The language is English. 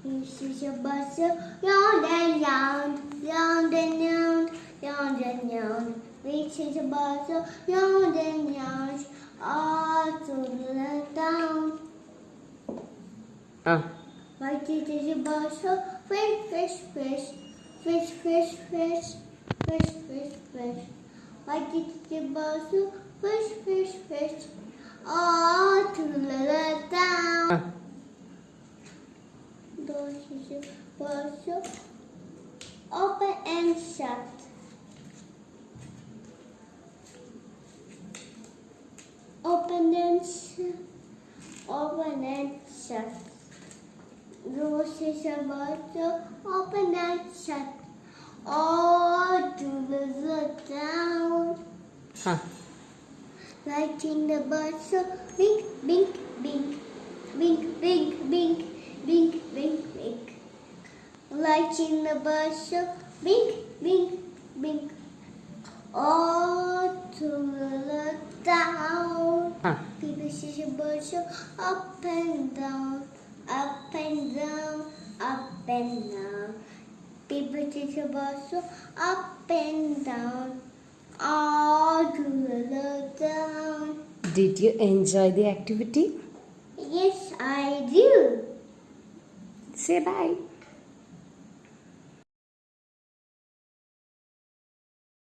This is a bus round and round, round and round, round and round. This is a bus round and round, all through the town. Like it is a bus fish, fish, fish, fish, fish, fish, fish, fish, fish. Like it is a bus fish, fish, fish, all through the town. Doors is a bus open and shut. Open and shut. Open and shut. Doors is a bus open and shut. All to the town. Like in the bus, bink, bink, bink, bink, bink, bink, bink, bink, bink. Like in the bus, bink, bink, bink. All to the town. People see the bus up and down, up and down, up and down. People see the bus up and down, all to the town. Did you enjoy the activity? Yes, I do. Say bye.